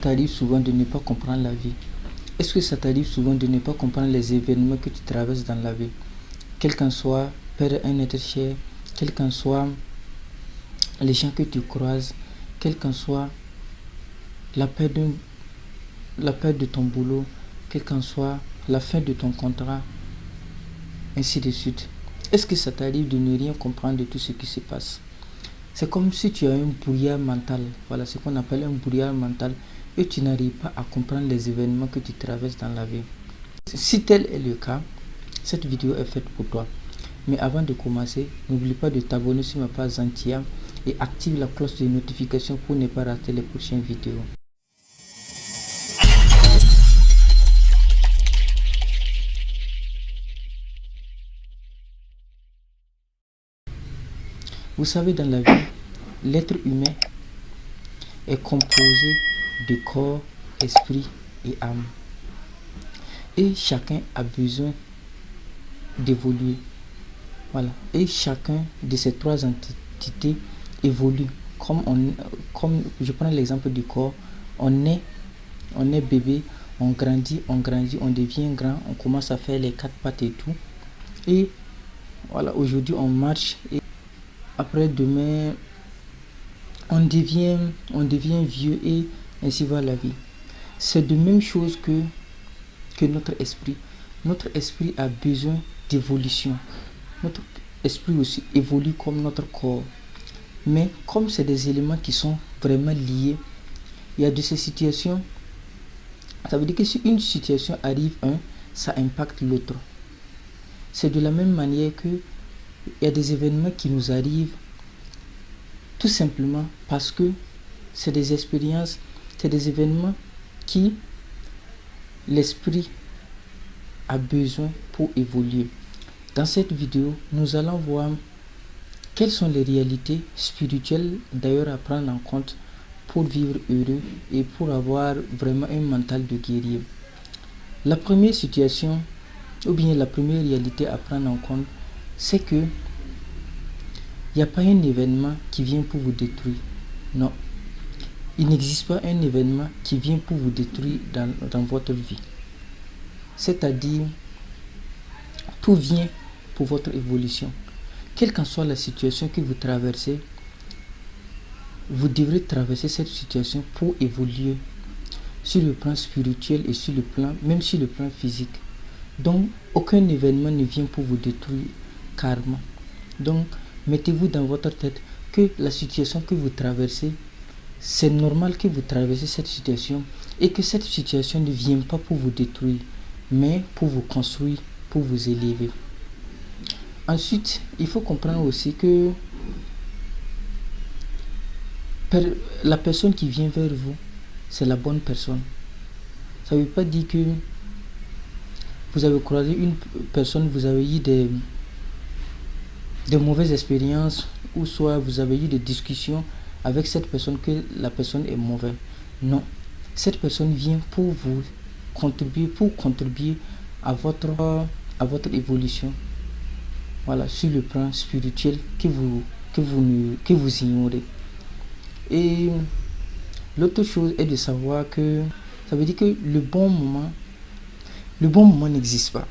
T'arrive souvent de ne pas comprendre la vie? Est-ce que ça t'arrive souvent de ne pas comprendre les événements que tu traverses dans la vie? Quel qu'en soit perdre un être cher, quel qu'en soit les gens que tu croises, quel qu'en soit la perte de ton boulot, quel qu'en soit la fin de ton contrat, ainsi de suite. Est-ce que ça t'arrive de ne rien comprendre de tout ce qui se passe? C'est comme si tu as un brouillard mental. Voilà ce qu'on appelle un brouillard mental. Et tu n'arrives pas à comprendre les événements que tu traverses dans la vie. Si tel est le cas, cette vidéo est faite pour toi. Mais avant de commencer, n'oublie pas de t'abonner sur ma page Zantia et active la cloche de notification pour ne pas rater les prochaines vidéos. Vous savez, dans la vie, l'être humain est composé de corps, esprit et âme. Et chacun a besoin d'évoluer. Voilà. Et chacun de ces trois entités évolue. Comme je prends l'exemple du corps, on est bébé, on grandit, on devient grand, on commence à faire les quatre pattes et tout. Et voilà, aujourd'hui on marche et après demain on devient vieux et ainsi va la vie. C'est de même chose que notre esprit. Notre esprit a besoin d'évolution. Notre esprit aussi évolue comme notre corps. Mais comme c'est des éléments qui sont vraiment liés, il y a de ces situations. Ça veut dire que si une situation arrive ça impacte l'autre. C'est de la même manière que il y a des événements qui nous arrivent tout simplement parce que c'est des expériences, c'est des événements qui l'esprit a besoin pour évoluer. Dans cette vidéo, nous allons voir quelles sont les réalités spirituelles d'ailleurs à prendre en compte pour vivre heureux et pour avoir vraiment un mental de guerrier. La première situation, ou bien la première réalité à prendre en compte, c'est que il n'y a pas un événement qui vient pour vous détruire. Non. Il n'existe pas un événement qui vient pour vous détruire dans votre vie. C'est-à-dire, tout vient pour votre évolution. Quelle qu'en soit la situation que vous traversez, vous devrez traverser cette situation pour évoluer sur le plan spirituel et sur le plan, même sur le plan physique. Donc, aucun événement ne vient pour vous détruire carrément. Donc, mettez-vous dans votre tête que la situation que vous traversez, c'est normal que vous traversez cette situation et que cette situation ne vient pas pour vous détruire, mais pour vous construire, pour vous élever. Ensuite, il faut comprendre aussi que la personne qui vient vers vous, c'est la bonne personne. Ça ne veut pas dire que vous avez croisé une personne, vous avez eu des mauvaises expériences, ou soit vous avez eu des discussions avec cette personne que la personne est mauvaise. Non, cette personne vient pour vous contribuer à votre évolution. Voilà, sur le plan spirituel que vous ignorez. Et l'autre chose est de savoir que ça veut dire que le bon moment n'existe pas.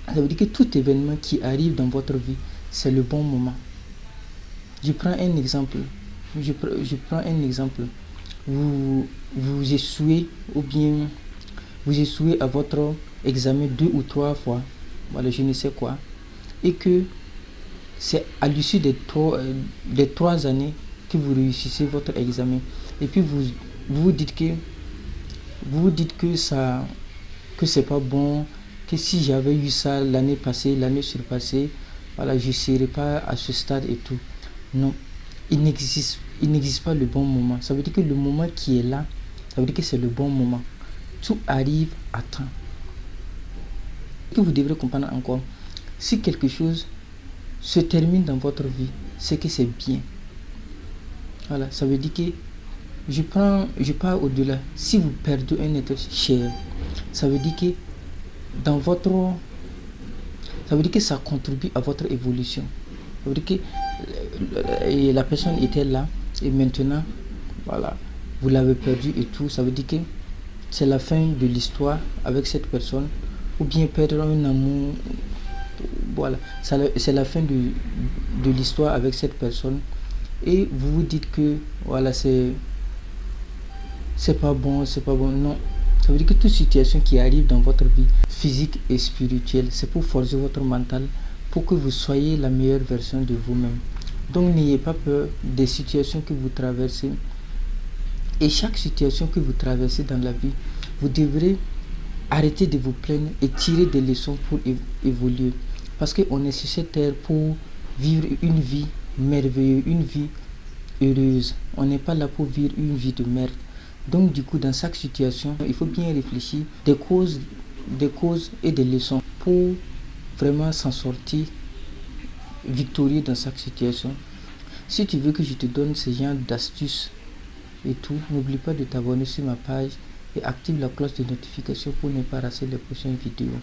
Ça veut dire que tout événement qui arrive dans votre vie, c'est le bon moment. Je prends un exemple. Vous échouez ou bien vous échouez à votre examen 2 ou 3 fois. Voilà, je ne sais quoi. Et que c'est à l'issue des 3 années que vous réussissez votre examen. Et puis vous dites que c'est pas bon, que si j'avais eu ça l'année passée, l'année surpassée, voilà, je ne serais pas à ce stade et tout. Non, il n'existe pas le bon moment. Ça veut dire que le moment qui est là, ça veut dire que c'est le bon moment. Tout arrive à temps. Ce que vous devrez comprendre encore, si quelque chose se termine dans votre vie, c'est que c'est bien. Voilà, ça veut dire que je pars au-delà. Si vous perdez un être cher, ça veut dire que ça veut dire que ça contribue à votre évolution. Ça veut dire que la personne était là et maintenant, voilà, vous l'avez perdu et tout, ça veut dire que c'est la fin de l'histoire avec cette personne, ou bien perdre un amour, voilà, c'est la fin de l'histoire avec cette personne, et vous vous dites que voilà, c'est pas bon, non. Ça veut dire que toute situation qui arrive dans votre vie physique et spirituelle, c'est pour forger votre mental, pour que vous soyez la meilleure version de vous-même. Donc n'ayez pas peur des situations que vous traversez. Et chaque situation que vous traversez dans la vie, vous devrez arrêter de vous plaindre et tirer des leçons pour évoluer. Parce qu'on est sur cette terre pour vivre une vie merveilleuse, une vie heureuse. On n'est pas là pour vivre une vie de merde. Donc du coup, dans chaque situation, il faut bien réfléchir des causes et des leçons pour vraiment s'en sortir victorieux dans chaque situation. Si tu veux que je te donne ce genre d'astuces et tout, n'oublie pas de t'abonner sur ma page et active la cloche de notification pour ne pas rater les prochaines vidéos.